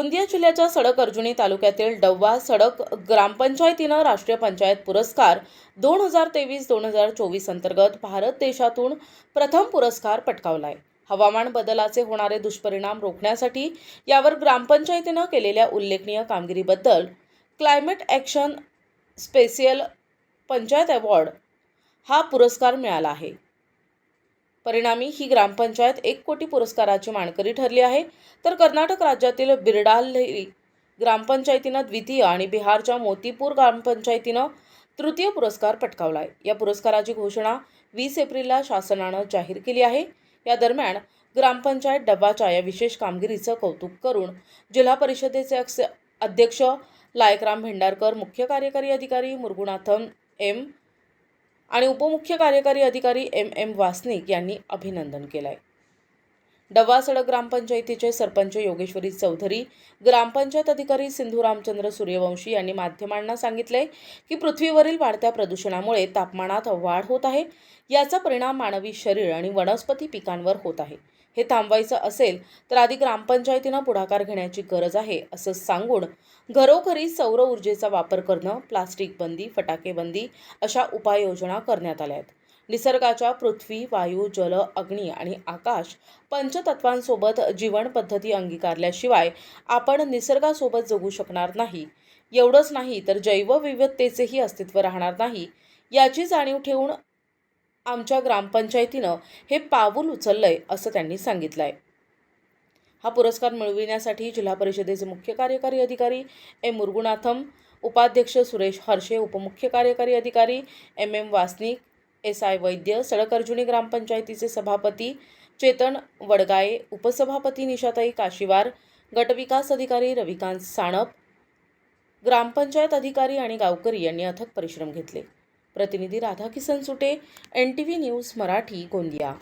गोंदिया जिल्ह्याच्या सडक अर्जुनी तालुक्यातील डव्वा सडक ग्रामपंचायतीनं राष्ट्रीय पंचायत पुरस्कार 2023-2024 अंतर्गत भारत देशातून प्रथम पुरस्कार पटकावलाय। हवामान बदलाचे होणारे दुष्परिणाम रोखण्यासाठी यावर ग्रामपंचायतीनं केलेल्या उल्लेखनीय कामगिरीबद्दल climate action special panchayat award हा पुरस्कार मिळाला आहे। परिणामी ही ग्रामपंचायत 1 कोटी पुरस्काराची मानकरी ठरली आहे, तर कर्नाटक राज्यातील बिरडाल्हेरी ग्रामपंचायतीनं द्वितीय आणि बिहारच्या मोतीपूर ग्रामपंचायतीनं तृतीय पुरस्कार पटकावलाय। या पुरस्काराची घोषणा 20 एप्रिलला शासनानं जाहीर केली आहे। या दरम्यान ग्रामपंचायत डब्बाच्या या विशेष कामगिरीचं कौतुक करून जिल्हा परिषदेचे अध्यक्ष लायकराम भेंडारकर, मुख्य कार्यकारी अधिकारी मुरगुनाथम एम आणि उपमुख्य कार्यकारी अधिकारी एम वासनिक यांनी अभिनंदन केलंय। डव्वा सडक ग्रामपंचायतीचे सरपंच योगेश्वरी चौधरी, ग्रामपंचायत अधिकारी सिंधू रामचंद्र सूर्यवंशी यांनी माध्यमांना सांगितले की पृथ्वीवरील वाढत्या प्रदूषणामुळे तापमानात वाढ होत आहे। याचा परिणाम मानवी शरीर आणि वनस्पती पिकांवर होत आहे। हे थांबवायचं असेल तर आधी ग्रामपंचायतीनं पुढाकार घेण्याची गरज आहे असं सांगून घरोघरी सौर ऊर्जेचा वापर करणं, प्लास्टिक बंदी, फटाके बंदी अशा उपाययोजना करण्यात आल्या आहेत। निसर्गाच्या पृथ्वी, वायू, जल, अग्नी आणि आकाश पंचतत्वांसोबत जीवन पद्धती अंगीकारल्याशिवाय आपण निसर्गासोबत जगू शकणार नाही। एवढंच नाही तर जैवविविधतेचेही अस्तित्व राहणार नाही। याची जाणीव ठेवून आमच्या ग्रामपंचायतीनं हे पाऊल उचललंय असं त्यांनी सांगितलंय। हा पुरस्कार मिळविण्यासाठी जिल्हा परिषदेचे मुख्य कार्यकारी अधिकारी मुरगुनाथम, उपाध्यक्ष सुरेश हर्षे, उपमुख्य कार्यकारी अधिकारी एम वासनिक, SI वैद्य, सडक अर्जुनी ग्रामपंचायतीचे सभापती चेतन वडगाये, उपसभापती निशाताई काशीवार, गटविकास अधिकारी रविकांत साणप, ग्रामपंचायत अधिकारी आणि गावकरी यांनी अथक परिश्रम घेतले। प्रतिनिधी राधाकिसन सुटे, NTV न्यूज मराठी, गोंदिया।